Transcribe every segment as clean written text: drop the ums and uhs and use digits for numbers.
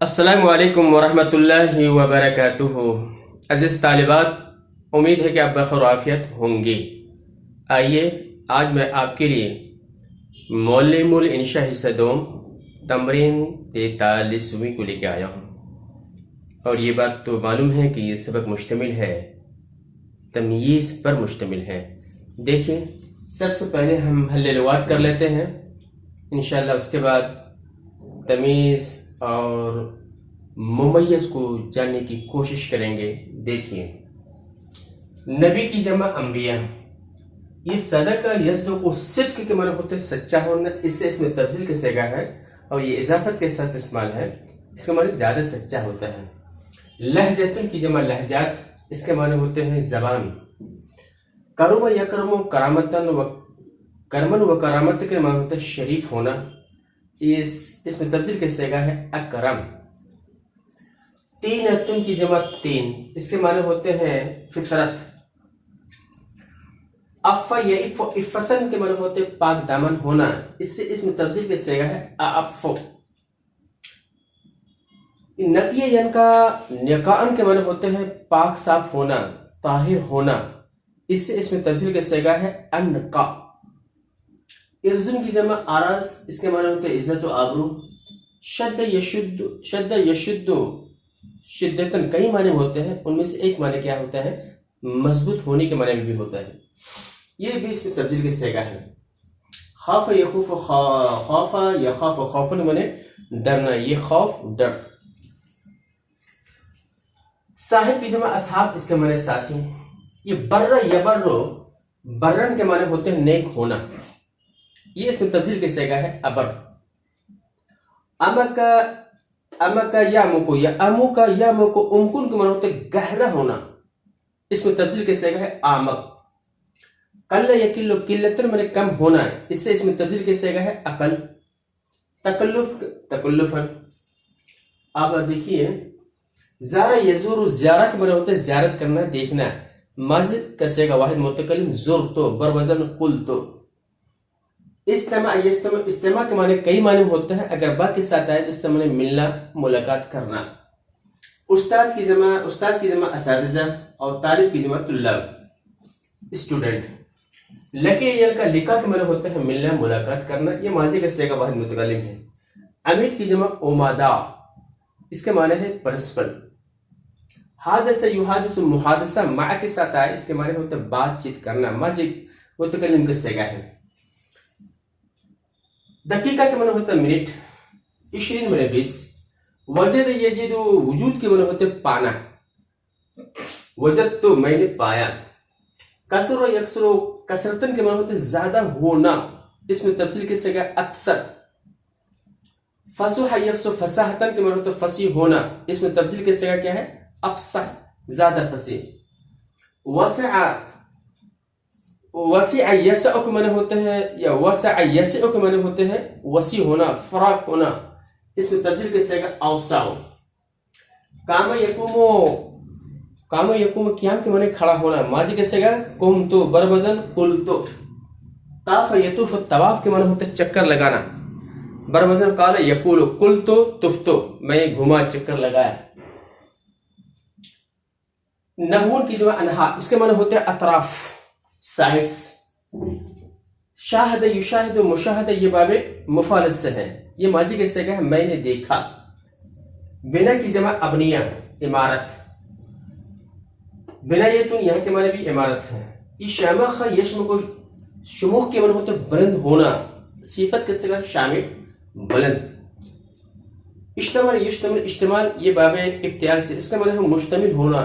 السلام علیکم ورحمۃ اللہ وبرکاتہ۔ عزیز طالبات، امید ہے کہ آپ بخیر و عافیت ہوں گے۔ آئیے آج میں آپ کے لیے معلم الانشاء حصہ دوم تمرین 43ویں کو لے کے آیا ہوں، اور یہ بات تو معلوم ہے کہ یہ سبق مشتمل ہے، تمییز پر مشتمل ہے۔ دیکھیں، سب سے پہلے ہم حل لغات کر لیتے ہیں، انشاءاللہ اس کے بعد تمیز اور ممیز کو جاننے کی کوشش کریں گے۔ دیکھیے، نبی کی جمع انبیاء، یہ صدق یصدق صدق کے معنی ہوتے سچا ہونا، اس سے اس میں تفضیل کا صیغہ ہے اور یہ اضافت کے ساتھ استعمال ہے، اس کا معنی زیادہ سچا ہوتا ہے۔ لہجتن کی جمع لہجات، اس کے معنی ہوتے ہیں زبان۔ کرم یکرم کرامتن و کرمن و کرامت کے معنی ہوتا ہے شریف ہونا، اس میں تفضیل کے صیغہ ہے اکرم۔ تین اتن کی جمع تین، اس کے معنی ہوتے ہیں فطرت۔ افا یا افتن کے معنی ہوتے پاک دامن ہونا، اس سے اس میں تفضیل کے صیغہ ہے اعفو۔ نقی ینکا نقاءن کے معنی ہوتے ہیں پاک صاف ہونا، طاہر ہونا، اس سے اس میں تفضیل کے صیغہ ہے انقا۔ ارزن کی جمع آراس، اس کے معنی ہوتے عزت و آبرو۔ شد یشد شدتن کئی معنی ہوتے ہیں، ان میں سے ایک معنی کیا ہوتا ہے؟ مضبوط ہونے کے معنی میں بھی ہوتا ہے، یہ بھی اس میں تفضیل کے صیغہ ہے۔ خاف یخوف خوف یخاف خوفن معنی ڈرنا، یہ خوف ڈر۔ صاحب کی جمع اصحاب، اس کے معنی ساتھی۔ یہ بر یبر برن کے معنی ہوتے ہیں نیک ہونا، یہ اس میں تفضیل کے صیغہ ہے ابر۔ امکا یامکو یا اموکا یامکو امکن کے معنی ہوتے گہرا ہونا، اس میں تفضیل کے صیغہ ہے آمک۔ قل یکل قلتن معنی کم ہونا، اس سے اس میں تفضیل کے صیغہ ہے اقل۔ تکلفن۔ اب دیکھیے، زارہ یزور زیارہ کے معنی ہوتے زیارت کرنا، دیکھنا۔ ماضی کا صیغہ واحد متکلم زرتو بر وزن قلتو۔ استماع یستمع، استماع کے معنی کئی معنی ہوتے ہیں، اگر با کے ساتھ آئے تو اس سے معنی ملنا، ملاقات کرنا۔ استاد کی جمع اساتذہ اور طالب کی جمع طلاب، اسٹوڈنٹ۔ لکی یل کا لکا کے معنی ہوتے ہیں ملنا، ملاقات کرنا، یہ ماضی کا صیغہ واحد متکلم ہے۔ امید کی جمع امادا، اس کے معنی ہے پرنسپل۔ حادثہ یحادث محادثہ مع کے ساتھ آئے، اس کے معنی ہوتے بات چیت کرنا، ماضی متکلم کا صیغہ ہے۔ دقیقہ کے معنی ہوتا ہے منٹ، 20 معنی 20۔ وجد یجد وجود کے معنی ہوتے پانا، وجد تو میں نے پایا۔ کثر و یکسر و کثرتن کے معنی ہوتے زیادہ ہونا، اس میں تفصیل کے صیغہ اکثر۔ فصح یفصح فصاحتن کے معنی ہوتے فصیح ہونا، اس میں تفصیل کے صیغہ کیا ہے؟ افصح، زیادہ فصیح۔ وسع یسع کے معنی ہوتے ہیں، یا وسع یسع کے معنی ہوتے ہیں وسیع ہونا، فراق ہونا، اس میں تفضیل کے صیغہ اوسع۔ قام یقوم قیام کے معنی کھڑا ہونا، ماضی کے صیغہ قمت بر وزن قلت۔ طاف یطوف طواف کے معنی ہوتے چکر لگانا، بر وزن قال یقول قلت طفت، میں گھوما، چکر لگایا۔ نحون کی جمع انہا، اس کے معنی ہوتے اطراف، سائٹس۔ شاہد یشاہد مشاہدہ، یہ باب مفعول سے ہے، یہ ماضی کے صیغہ ہے میں نے دیکھا۔ بنا کی جمع ابنیہ، عمارت۔ بنایتن یہاں کے معنی بھی عمارت ہے۔ یہ شامخ یشمخ، شموخ کے معنی ہوتے بلند ہونا، صفت کے صیغہ شامل، بلند۔ اشتمل یشتمل اشتمال، یہ باب اختیار سے، اس کا معنی ہے مشتمل ہونا،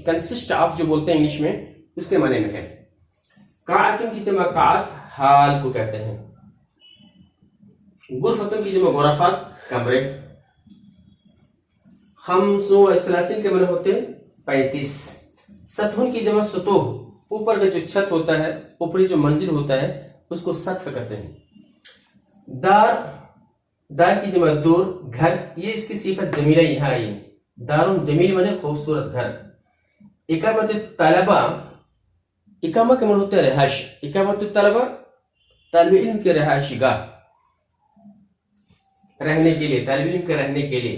کنسسٹ آپ جو بولتے ہیں انگلش میں، اس کے معنی میں ہے۔ قاعتن کی جمع قاعت، حال کو کہتے ہیں۔ غرفتن کی جمع غرفات، کمرے۔ خمس و ثلاثین کے معنی ہوتے 35۔ سطحن کی جمع سطوح، اوپر کا جو چھت ہوتا ہے، اوپری جو منزل ہوتا ہے، اس کو سطح کہتے ہیں۔ دار کی جمع دور، گھر، یہ اس کی صفت جمیلہ یہاں آئی، دارن جمیل معنی خوبصورت گھر۔ اقامت طلبہ، اقامہ کے معنی ہوتا ہے رہائش، اقامت طلبہ طالب علم کے رہائش گاہ، رہنے کے لیے، طالب علم کے رہنے کے لیے۔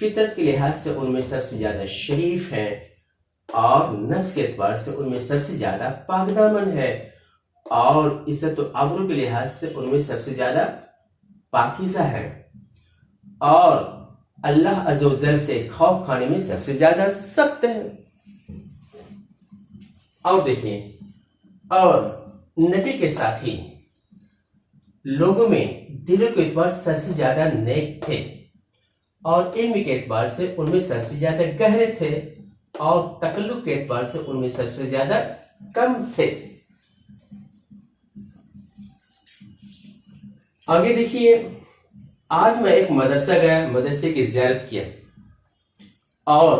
فطرت کے لحاظ سے ان میں سب سے زیادہ شریف ہیں اور نفس کے اعتبار سے ان میں سب سے زیادہ پاک دامن ہے اور عزت و آبرو کے لحاظ سے ان میں سب سے زیادہ پاکیزہ ہے اور اللہ عز و جل سے خوف کھانے میں سب سے زیادہ سخت ہے۔ اور دیکھیں، اور نبی کے ساتھی لوگوں میں دلوں کے اعتبار سب سے زیادہ نیک تھے اور علم کے اعتبار سے ان میں سب سے زیادہ گہرے تھے اور تکلف کے اعتبار سے ان میں سب سے زیادہ کم تھے۔ آگے دیکھیے، آج میں ایک مدرسہ گیا، مدرسے کی زیارت کیا اور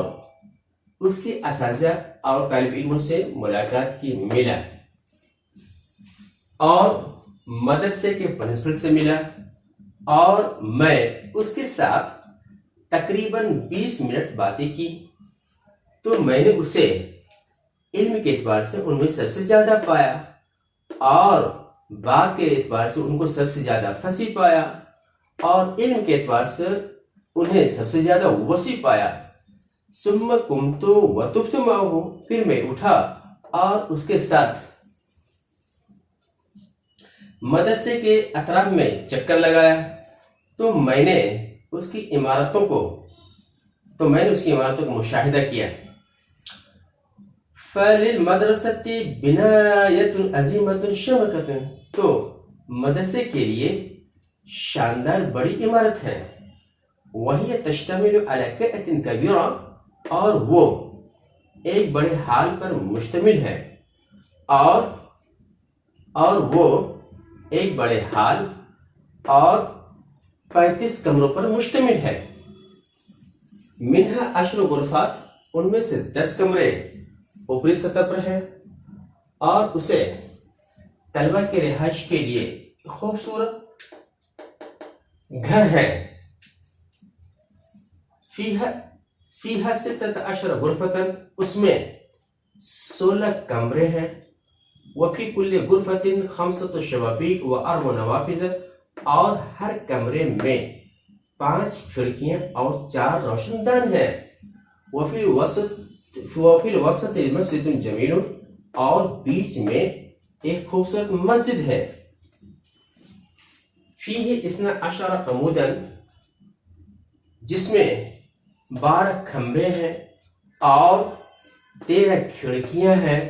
اس کے اساتذہ اور طالب علموں سے ملاقات کی، ملا اور مدرسے کے پرنسپل سے ملا اور میں اس کے ساتھ تقریباً 20 منٹ باتیں کی تو میں نے اسے علم کے اعتبار سے ان میں سب سے زیادہ پایا اور بات کے اعتبار سے ان کو سب سے زیادہ فصیح پایا اور علم کے اعتبار سے انہیں سب سے زیادہ وسیع پایا۔ ثم قمت وطفت معه، پھر میں اٹھا اور اس کے ساتھ مدرسے کے اطراف میں چکر لگایا تو میں نے اس کی عمارتوں کو مشاہدہ کیا۔ فَلِلْمَدْرَسَةِ بِنَایَةٌ عَظِیمَةٌ شَمَکَةٌ، تو مدرسے کے لیے شاندار بڑی عمارت ہے۔ وَهِيَ تَشْتَمِلُ عَلَى كَأَةٍ كَبِيرَةٍ، اور وہ ایک بڑے ہال پر مشتمل ہے اور وہ ایک بڑے ہال اور 35 کمروں پر مشتمل ہے۔ منہا 10 غرفات، ان میں سے 10 کمرے اوپری سطح پر ہے اور اسے طلبہ کے رہائش کے لیے خوبصورت گھر ہے۔ فیہا 16 غرفتاً، اس میں 16 کمرے ہیں۔ وفی کل غرفت 5 شوابیک و 4 نوافذ، اور ہر کمرے میں 5 کھڑکیاں اور 4 روشن دان ہیں۔ وفی الوسط مسجد جمیل، اور بیچ میں ایک خوبصورت مسجد ہے۔ فیہ 12 عموداً، جس میں 12 کھمبے ہیں اور 13 کھڑکیاں ہیں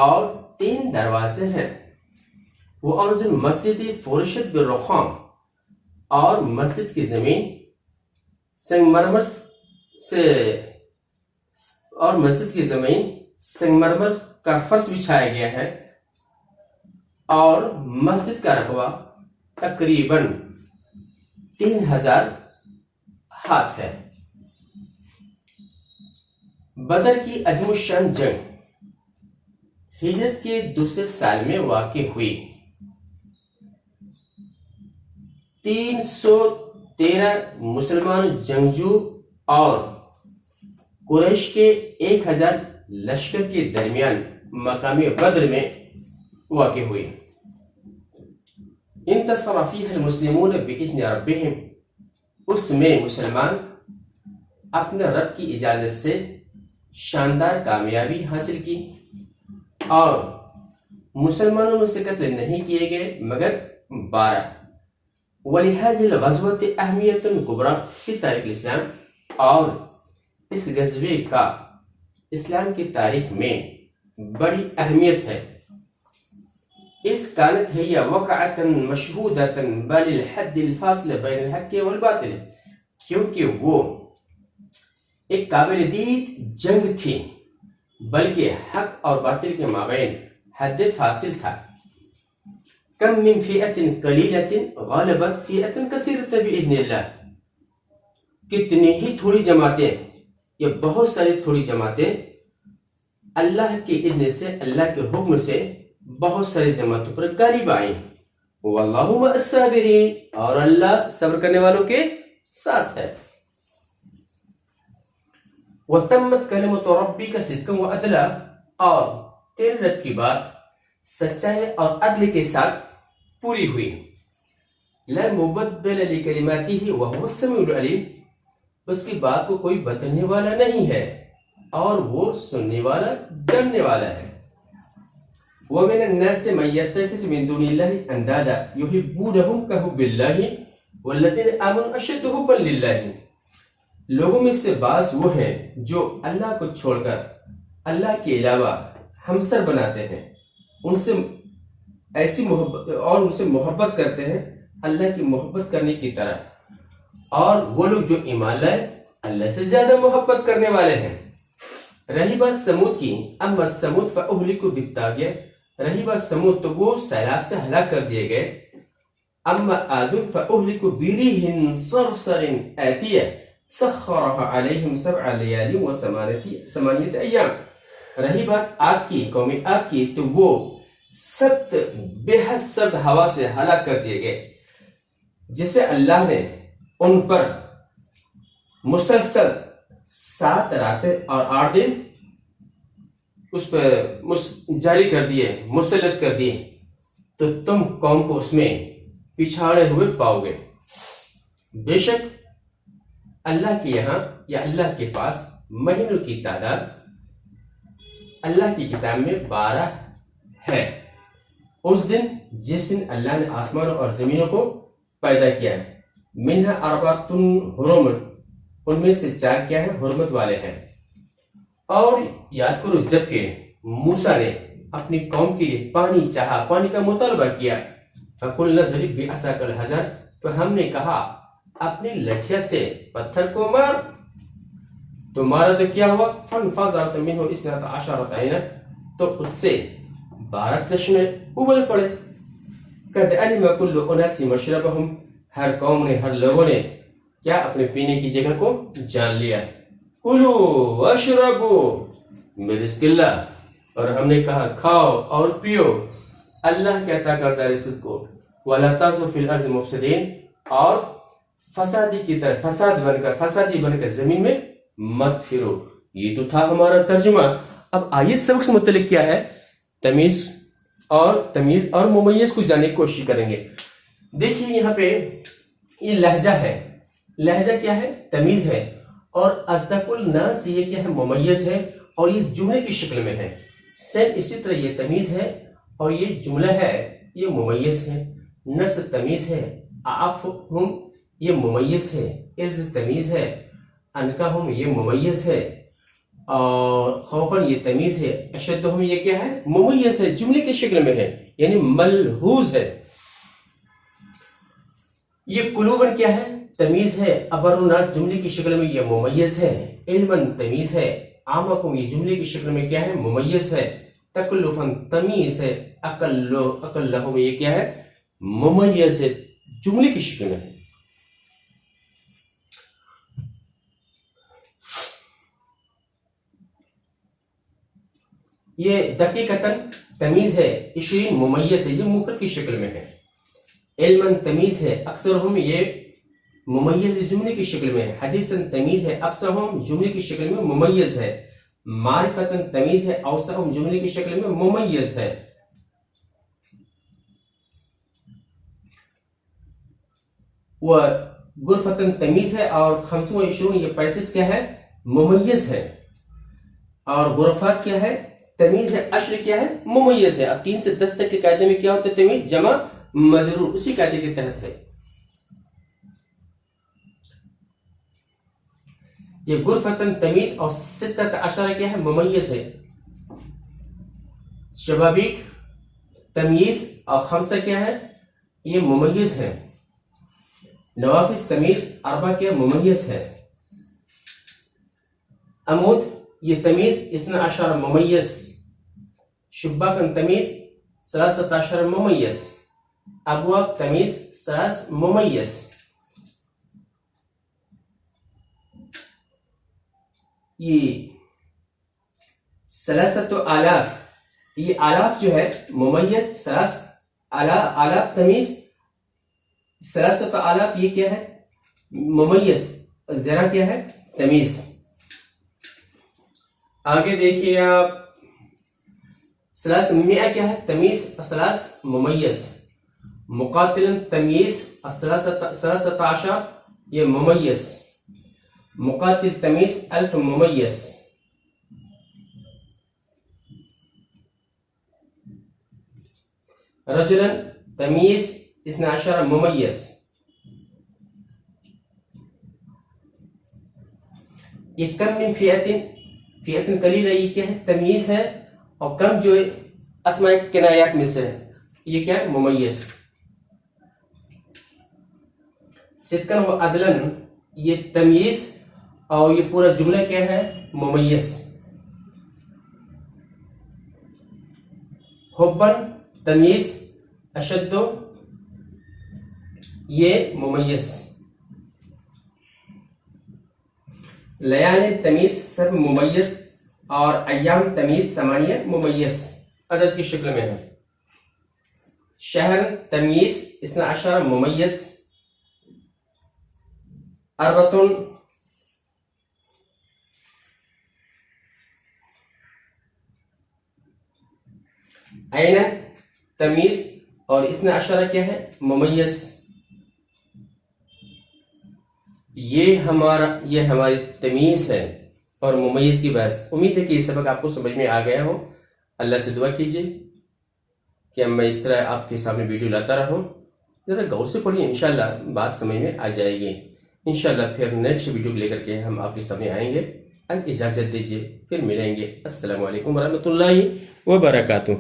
اور 3 دروازے ہیں۔ وَأَرْضُ الْمَسْجِدِ فُرِشَتْ بِالرُّخَامِ، اور مسجد کی زمین سنگ مرمر کا فرش بچھایا گیا ہے اور مسجد کا رقبہ تقریباً 3000 ہاتھ ہے۔ بدر کی عظیم الشان جنگ ہجرت کے دوسرے سال میں واقع ہوئی۔ 313 مسلمان جنگجو اور قریش کے 1000 لشکر کے درمیان مقامی بدر میں واقع ہوئی۔ انتصر فیہا المسلمون بإذن ربہم، اس میں مسلمان اپنے رب کی اجازت سے شاندار کامیابی حاصل کی اور مسلمانوں میں سے قتل نہیں کیے گئے مگر 12۔ وَلِهَذِهِ الْغَزْوَةِ أَهْمِيَّةٌ كُبْرَىٰ فِي تاریخ الاسلام، اور اس غزوے کا اسلام کی تاریخ میں بڑی اہمیت ہے۔ اس كانت هي وقعة مشهودة بل الحد الفاصل بين الحق والباطل، کیونکہ وہ ایک قابل دید جنگ تھی بلکہ حق اور باطل کے مابین حد فاصل تھا۔ کم من فئة قلیلة غالبت فئة کثیرة بإذن اللہ، کتنی ہی تھوڑی جماعتیں یا بہت ساری تھوڑی جماعتیں اللہ کے اذن سے، اللہ کے حکم سے بہت ساری جماعتوں پر غالب آئیں۔ واللہ مع الصابرین، اور اللہ صبر کرنے والوں کے ساتھ ہے۔ وَتَمَّتْ كَلِمَةُ رَبِّكَ صِدْقًا وَعَدْلًا، اور تیرے رب کی بات سچائی اور عدل کے ساتھ پوری ہوئی۔ لا مبدل لکلماتہ وہو السمیع العلیم، اس کی بات کو کوئی بدلنے والا نہیں ہے اور وہ سننے والا جاننے والا ہے. وَمِنَ النَّاسِ مَن يَتَّخِذُ مِن دُونِ اللَّهِ أَندَادًا يُحِبُّونَهُمْ كَحُبِّ اللَّهِ وَالَّذِينَ آمَنُوا أَشَدُّ حُبًّا لِلَّهِ. لوگوں میں سے بعض وہ ہیں جو اللہ کو چھوڑ کر اللہ کے علاوہ ہمسر بناتے ہیں، ان سے ایسی محبت اور ان سے محبت کرتے ہیں اللہ کی محبت کرنے کی طرح. اور وہ لوگ جو ایمان لائے اللہ سے زیادہ محبت کرنے والے ہیں. رہی بات سمود کی، اما سمود فأہلکوا بالطاغیہ، رہی بات سمود تو وہ سیلاب سے ہلاک کر دیے گئے. اما عاد فأہلکوا بريح صرصر آتیہ سخرها علیہم 7 لیال و8 ایام. رہی بات عاد کی، قوم عاد کی، تو وہ سخت بے حد سرد ہوا سے ہلاک کر دیے گئے جسے اللہ نے ان پر مسلسل 7 راتیں اور 8 دن اس پر جاری کر دیے، مسلط کر دیے، تو تم قوم کو اس میں پچھاڑے ہوئے پاؤ گے. بے شک اللہ کے یہاں یا اللہ کے پاس مہینوں کی تعداد اللہ کی کتاب میں 12 ہے. اس دن جس دن اللہ نے آسمانوں اور زمینوں کو پیدا کیا ہے، منہا اربعۃ حرم، ان میں سے 4 کیا ہے حرمت والے ہیں. اور یاد کرو جب کہ موسیٰ نے اپنی قوم کے لیے پانی چاہا، پانی کا مطالبہ کیا، فَقُلْنَا اضْرِب بِعَصَاكَ الْحَجَرَ، تو ہم نے کہا اپنی لٹھیا سے پتھر کو مار. تو مارا تو کیا ہوا؟ فَانْفَجَرَتْ مِنْهُ 12 عَيْنًا، تو اس سے 12 چشمے ابل پڑے. قَدْ عَلِمَ كُلُّ أُنَاسٍ مَشْرَبَهُمْ، ہر قوم نے، ہر لوگوں نے کیا اپنے پینے کی جگہ کو جان لیا. کُلُوا وَاشْرَبُوا مِن رِزْقِ اللَّهِ، اور ہم نے کہا کھاؤ اور پیو اللہ کے عطا کردہ رزق کو. وَلَا تَعْثَوْا فِي الْأَرْضِ مُفْسِدِينَ، اور فسادی کی طرح فسادی بن کر زمین میں مت پھرو. یہ تو تھا ہمارا ترجمہ. اب آئیے سبق سے متعلق کیا ہے، تمیز اور ممیز کو جاننے کی کوشش کریں گے. دیکھیے یہاں پہ یہ لہجہ ہے، لہجہ کیا ہے؟ تمیز ہے. اور اصدق الناس یہ کیا ہے؟ ممیز ہے، اور یہ جملے کی شکل میں ہے. سین اسی طرح یہ تمیز ہے اور یہ جملہ ہے، یہ ممیز ہے. نفس تمیز ہے، اعفہم یہ ممیز ہے، ارز تمیز ہے، انکہم یہ ممیز ہے، اور خوفن یہ تمیز ہے، اشدہم یہ کیا ہے؟ ممیز ہے، جملے کی شکل میں ہے، یعنی ملحوظ ہے. یہ قلوبن کیا ہے؟ تمیز ہے. ابر الناس جملے کی شکل میں یہ ممیز ہے. علمن تمیز ہے. عامکم یہ جملے کی شکل میں کیا ہے؟ ممیز ہے. تکلفن تمیز ہے. اقلہم یہ کیا ہے؟ ممیز ہے، جملے کی شکل میں ہے. یہ دقیقتاً تمیز ہے، 20 ممیز ہے، یہ مفرد کی شکل میں ہے. علماً تمیز ہے، اکثرہم یہ ممیز جملے کی شکل میں ہے. حدیثاً تمیز ہے، افصحہم جملے کی شکل میں ممیز ہے. معرفتاً تمیز ہے، اوسعہم جملے کی شکل میں ممیز ہے. غرفتاً تمیز ہے، اور 25 یہ 35 کیا ہے؟ ممیز ہے. اور غرفات کیا ہے؟ تمیز ہے. عشر کیا ہے؟ ممیز ہے. اب 3 سے 10 تک کے قاعدے میں کیا ہوتا ہے؟ تمیز جمع مجرور، اسی قاعدے کے تحت ہے. یہ غرفتاً تمیز اور 16 کیا ہے؟ ممیز ہے. شبابیک تمیز اور 5 کیا ہے؟ یہ ممیز ہے. نوافذ تمیز 4 کیا ممیز ہے. عمود یہ تمیز 12 ممیز. شباکن تمیز 13 ممیز. ابواب تمیز 3 ممیز. یہ 3,000 یہ آلاف جو ہے ممیز. آلاف تمیز. 3,000 یہ کیا ہے؟ ممیز. ذرا کیا ہے؟ تمیز. آگے دیکھیے آپ 300 کیا ہے؟ تمیز. 3 ممیز. مقاتل تمیز. 13 یہ ممیز. مقاتل تمیز الف ممیز. رجلا تمیز 12 ممیز. یہ کم من فئتن قلیلہ یہ کیا ہے؟ تمیز ہے، اور کم جو اسماء کنایات میں سے یہ کیا ہے؟ ممیز. صدقاً و عدلاً یہ تمیز اور یہ پورا جملہ کیا ہے؟ ممیز. حباً تمیز، اشد یہ ممیز. لیال تمیز سب ممیز، اور ایام تمیز 8 ممیز عدد کی شکل میں ہے. شہر تمیز 12 ممیز. اربتن این تمیز اور 12 کیا ہے؟ ممیز. یہ ہماری تمیز ہے اور ممیز کی بحث. امید ہے کہ یہ سبق آپ کو سمجھ میں آ گیا ہو. اللہ سے دعا کیجیے کہ میں اس طرح آپ کے سامنے ویڈیو لاتا رہوں. ذرا غور سے پڑھیے، انشاءاللہ بات سمجھ میں آ جائے گی. انشاءاللہ پھر نیکسٹ ویڈیو لے کر کے ہم آپ کے سامنے آئیں گے. اب اجازت دیجیے، پھر ملیں گے. السلام علیکم ورحمۃ اللہ وبرکاتہ.